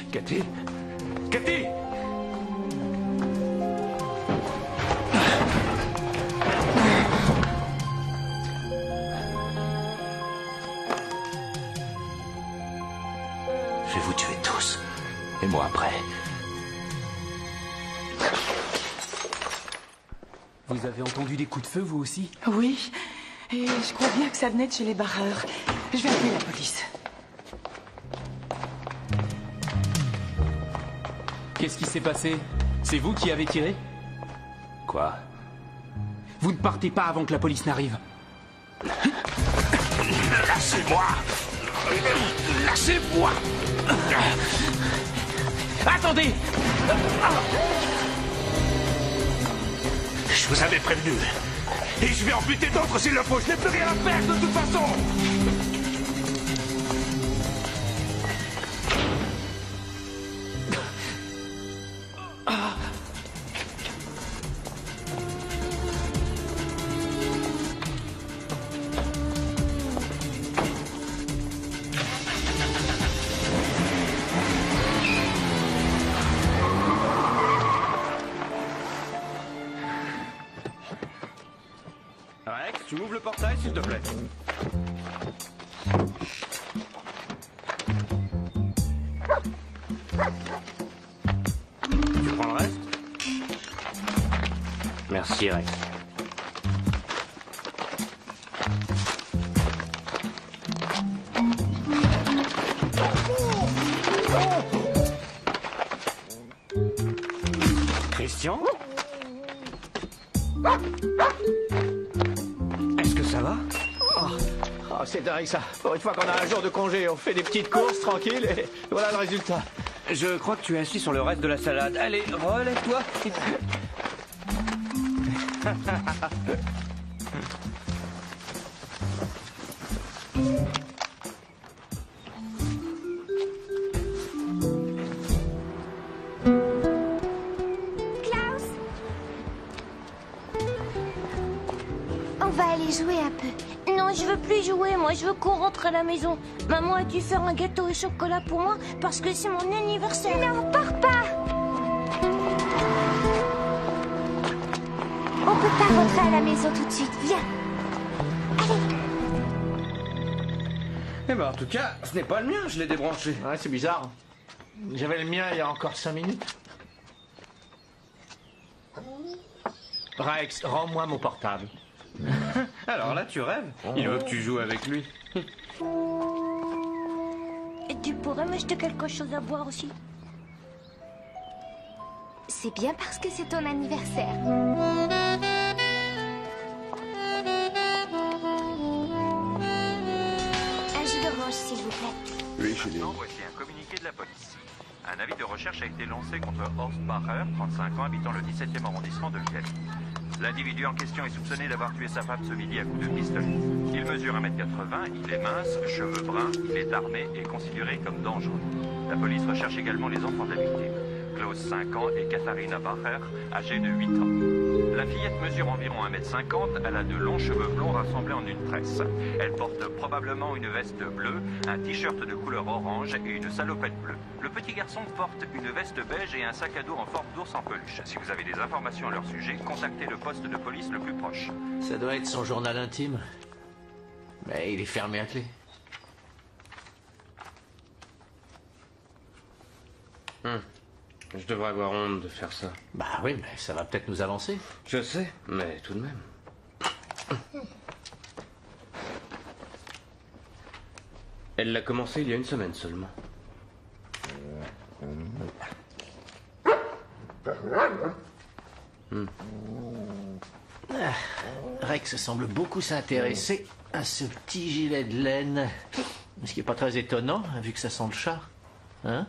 Cathy? Cathy? Je vais vous tuer tous. Et moi après. Vous avez entendu des coups de feu, vous aussi? Oui, et je crois bien que ça venait de chez les barreurs. Je vais appeler la police. Qu'est-ce qui s'est passé? C'est vous qui avez tiré? Quoi? Vous ne partez pas avant que la police n'arrive. Lâchez-moi! Lâchez-moi! Attendez! Je vous avais prévenu. Et je vais en buter d'autres s'il le faut. Je n'ai plus rien à perdre de toute façon. Rex, tu m'ouvres le portail, s'il te plaît. Tu prends le reste? Merci, Rex. Christian? Est-ce que ça va? Oh, c'est dingue ça. Pour une fois qu'on a un jour de congé, on fait des petites courses tranquilles et voilà le résultat. Je crois que tu es assis sur le reste de la salade. Allez, relève-toi. Klaus? On va aller jouer un peu. Non, je veux plus jouer, moi je veux qu'on rentre à la maison. Maman a dû faire un gâteau au chocolat pour moi parce que c'est mon anniversaire. Non, pars pas! On peut pas rentrer à la maison tout de suite, viens. Eh ben, en tout cas, ce n'est pas le mien, je l'ai débranché. Ouais, c'est bizarre. J'avais le mien il y a encore 5 minutes. Rex, rends-moi mon portable. Alors là, tu rêves. Il veut que tu joues avec lui. Et tu pourrais m'acheter quelque chose à boire aussi? C'est bien parce que c'est ton anniversaire. Un jus d'orange, s'il vous plaît. Oui, chérie. Voici un communiqué de la police. Un avis de recherche a été lancé contre Horst Bacher, 35 ans, habitant le 17e arrondissement de Vienne. L'individu en question est soupçonné d'avoir tué sa femme ce midi à coups de pistolet. Il mesure 1m80, il est mince, cheveux bruns, il est armé et considéré comme dangereux. La police recherche également les enfants de la victime. Klaus, 5 ans, et Katharina Bacher, âgée de 8 ans. La fillette mesure environ 1m50, elle a de longs cheveux blonds rassemblés en une tresse. Elle porte probablement une veste bleue, un t-shirt de couleur orange et une salopette bleue. Le petit garçon porte une veste beige et un sac à dos en forme d'ours en peluche. Si vous avez des informations à leur sujet, contactez le poste de police le plus proche. Ça doit être son journal intime. Mais il est fermé à clé. Je devrais avoir honte de faire ça. Bah oui, mais ça va peut-être nous avancer. Je sais, mais tout de même. Elle l'a commencé il y a une semaine seulement. Rex semble beaucoup s'intéresser à ce petit gilet de laine. Ce qui n'est pas très étonnant, vu que ça sent le chat. Hein?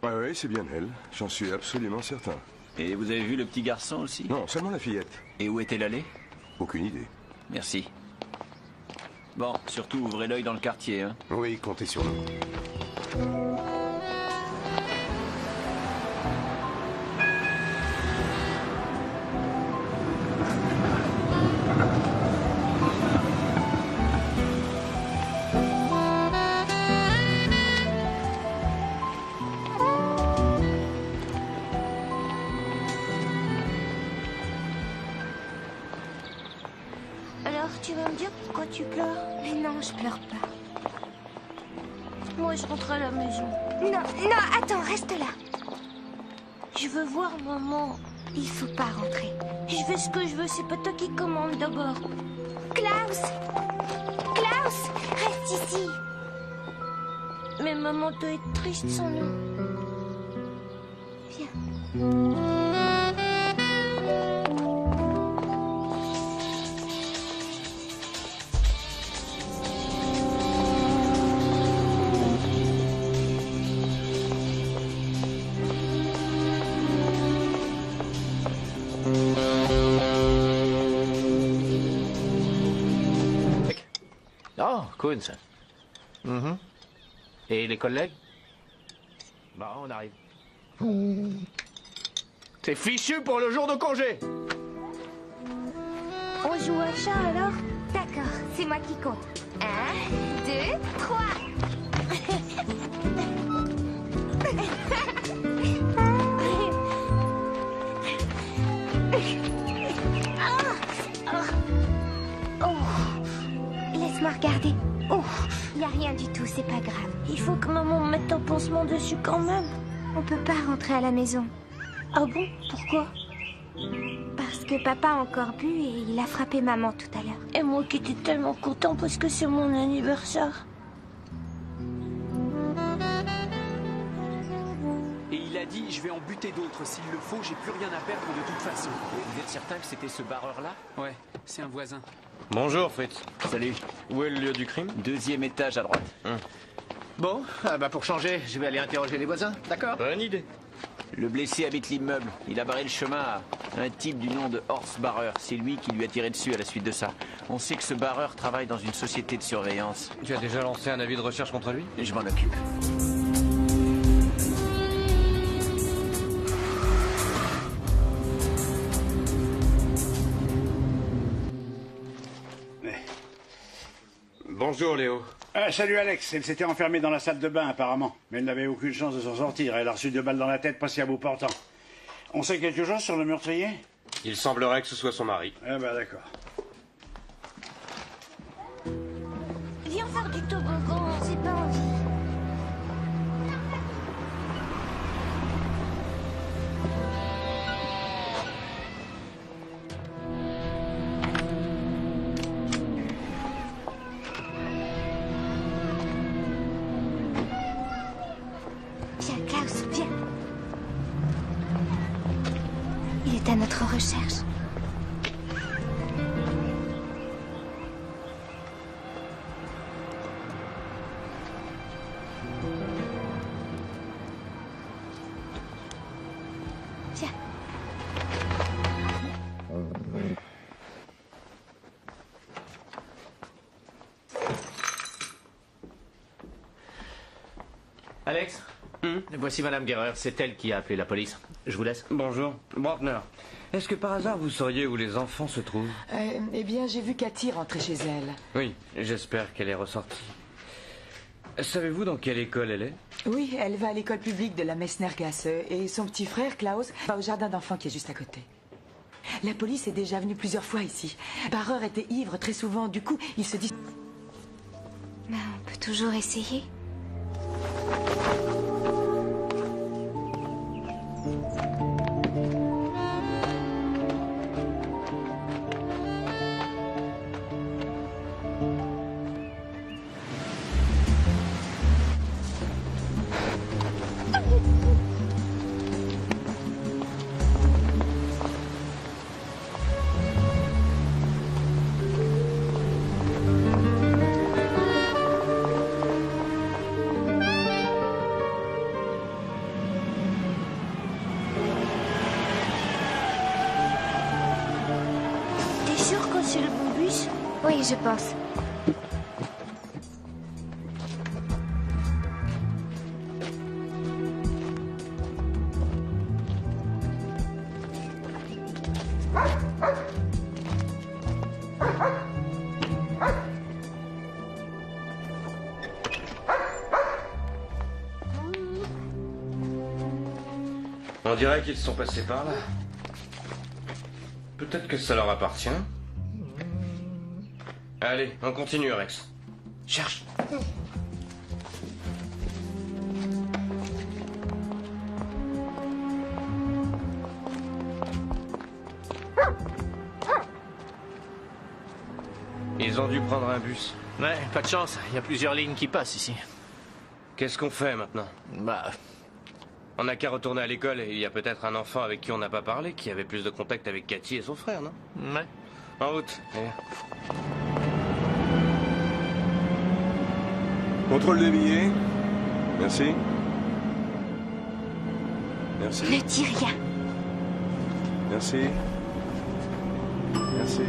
Oui, c'est bien elle. J'en suis absolument certain. Et vous avez vu le petit garçon aussi? Non, seulement la fillette. Et où est-elle allée? Aucune idée. Merci. Bon, surtout ouvrez l'œil dans le quartier, hein? Oui, comptez sur nous. Alors, tu vas me dire pourquoi tu pleures? Mais non, je pleure pas. Moi, je rentre à la maison. Non, non, attends, reste là. Je veux voir maman. Il faut pas rentrer. Je fais ce que je veux, c'est pas toi qui commande d'abord. Klaus! Klaus! Reste ici. Mais maman doit être triste sans nous. Viens. Oh, cool ça. Et les collègues? Bon, on arrive. C'est fichu pour le jour de congé. On joue à chat alors? D'accord, c'est moi qui compte. 1, 2, 3. Laisse-moi regarder. Oh, y a rien du tout, c'est pas grave. Il faut que maman mette un pansement dessus quand même. On peut pas rentrer à la maison. Ah bon? Pourquoi? Parce que papa a encore bu et il a frappé maman tout à l'heure. Et moi qui étais tellement content parce que c'est mon anniversaire. Et il a dit, je vais en buter d'autres. S'il le faut, j'ai plus rien à perdre de toute façon. Vous êtes certain que c'était ce barreur-là? Ouais, c'est un voisin. Bonjour, Fritz. Salut. Où est le lieu du crime? 2e étage à droite. Bon, bah pour changer, je vais aller interroger les voisins, d'accord? Bonne idée. Le blessé habite l'immeuble. Il a barré le chemin à un type du nom de Horst Barreur. C'est lui qui lui a tiré dessus à la suite de ça. On sait que ce barreur travaille dans une société de surveillance. Tu as déjà lancé un avis de recherche contre lui? Je m'en occupe. Bonjour, Léo. Salut Alex, elle s'était enfermée dans la salle de bain apparemment, mais elle n'avait aucune chance de s'en sortir. Elle a reçu 2 balles dans la tête passées à bout portant. On sait quelque chose sur le meurtrier? Il semblerait que ce soit son mari. Ah bah d'accord. Viens faire du toboggan. J'ai pas envie. Viens, Klaus, viens. Il est à notre recherche. Viens. Alex, voici Madame Guerreur. C'est elle qui a appelé la police. Je vous laisse. Bonjour. Brantner, est-ce que par hasard vous sauriez où les enfants se trouvent? Eh bien, j'ai vu Cathy rentrer chez elle. Oui, j'espère qu'elle est ressortie. Savez-vous dans quelle école elle est? Oui, elle va à l'école publique de la Messnergasse et son petit frère, Klaus, va au jardin d'enfants qui est juste à côté. La police est déjà venue plusieurs fois ici. Barreur était ivre très souvent, du coup, il se dit... Ben, on peut toujours essayer. Oui, je pense. On dirait qu'ils sont passés par là. Peut-être que ça leur appartient. Allez, on continue, Rex. Cherche. Ils ont dû prendre un bus. Ouais, pas de chance. Il y a plusieurs lignes qui passent ici. Qu'est-ce qu'on fait maintenant? Bah... On n'a qu'à retourner à l'école et il y a peut-être un enfant avec qui on n'a pas parlé, qui avait plus de contact avec Cathy et son frère, non? Ouais. En route. Allez. Contrôle des billets. Merci. Merci. Ne dis rien. Merci. Merci.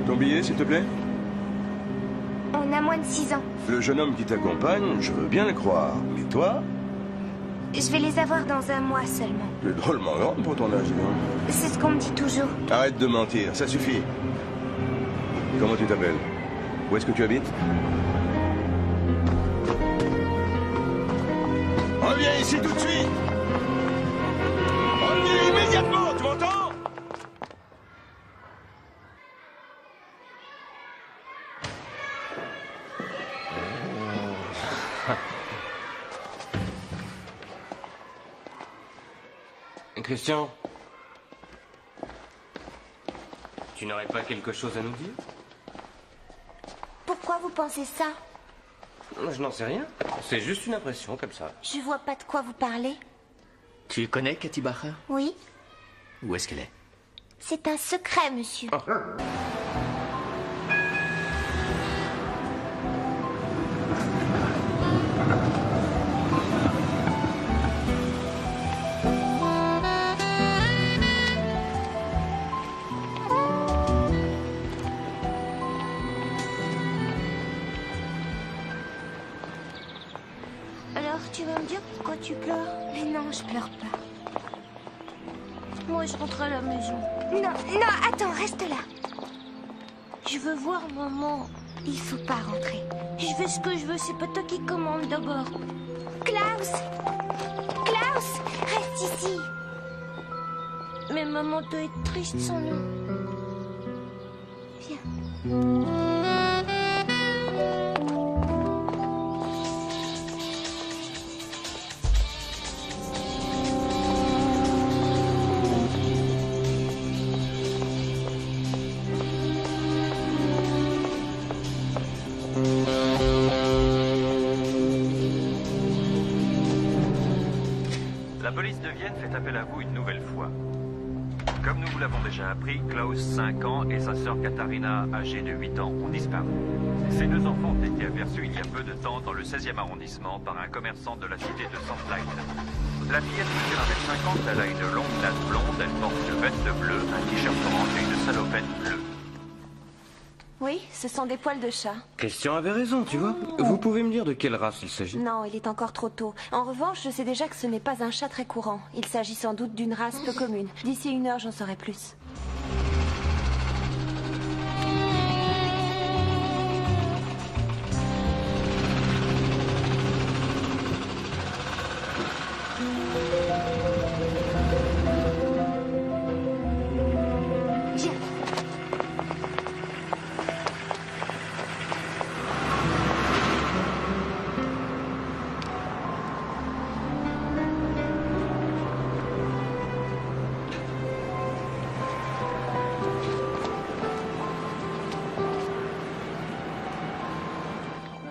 Ton billet, s'il te plaît? On a moins de 6 ans. Le jeune homme qui t'accompagne, je veux bien le croire. Mais toi? Je vais les avoir dans 1 mois seulement. Tu es drôlement grande pour ton âge, non? C'est ce qu'on me dit toujours. Arrête de mentir, ça suffit. Comment tu t'appelles? Où est-ce que tu habites? Reviens ici tout de suite! Reviens immédiatement, tu m'entends? Christian, tu n'aurais pas quelque chose à nous dire? Pourquoi vous pensez ça? Je n'en sais rien. C'est juste une impression, comme ça. Je vois pas de quoi vous parlez. Tu connais Cathy Bacher? Oui, Où est-ce qu'elle est? c'est un secret, monsieur. Oh. Alors, tu vas me dire pourquoi tu pleures? Mais non, je pleure pas. Moi, je rentre à la maison. Non, non, attends, reste là. Je veux voir maman. Il faut pas rentrer. Je fais ce que je veux, c'est pas toi qui commande d'abord. Klaus! Klaus! Reste ici! Mais maman doit être triste sans nous. Viens. La police de Vienne fait appel à vous une nouvelle fois. Comme nous vous l'avons déjà appris, Klaus, 5 ans, et sa sœur Katharina, âgée de 8 ans, ont disparu. Ces 2 enfants ont été aperçus il y a peu de temps dans le 16e arrondissement par un commerçant de la cité de Sandlight. La fillette mesure 1m50, elle a une longue natte blonde, elle porte une veste bleue, un t-shirt orange et une salopette bleue. Oui, ce sont des poils de chat. Christian avait raison, tu vois. Vous pouvez me dire de quelle race il s'agit? Non, il est encore trop tôt. En revanche, je sais déjà que ce n'est pas un chat très courant. Il s'agit sans doute d'une race peu commune. D'ici 1 heure, j'en saurai plus.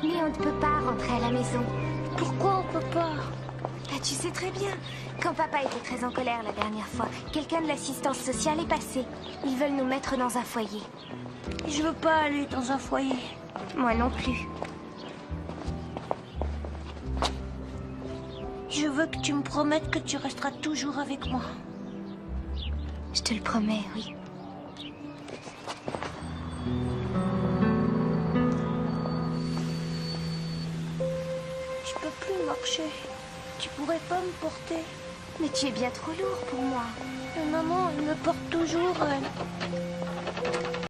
Mais on ne peut pas rentrer à la maison. Pourquoi on peut pas? Bah, tu sais très bien. Quand papa était très en colère la dernière fois, quelqu'un de l'assistance sociale est passé. Ils veulent nous mettre dans un foyer. Je veux pas aller dans un foyer. Moi non plus. Je veux que tu me promettes que tu resteras toujours avec moi. Je te le promets, oui. Je peux plus marcher. Tu pourrais pas me porter? Mais tu es bien trop lourd pour moi. Mais maman, elle me porte toujours, elle.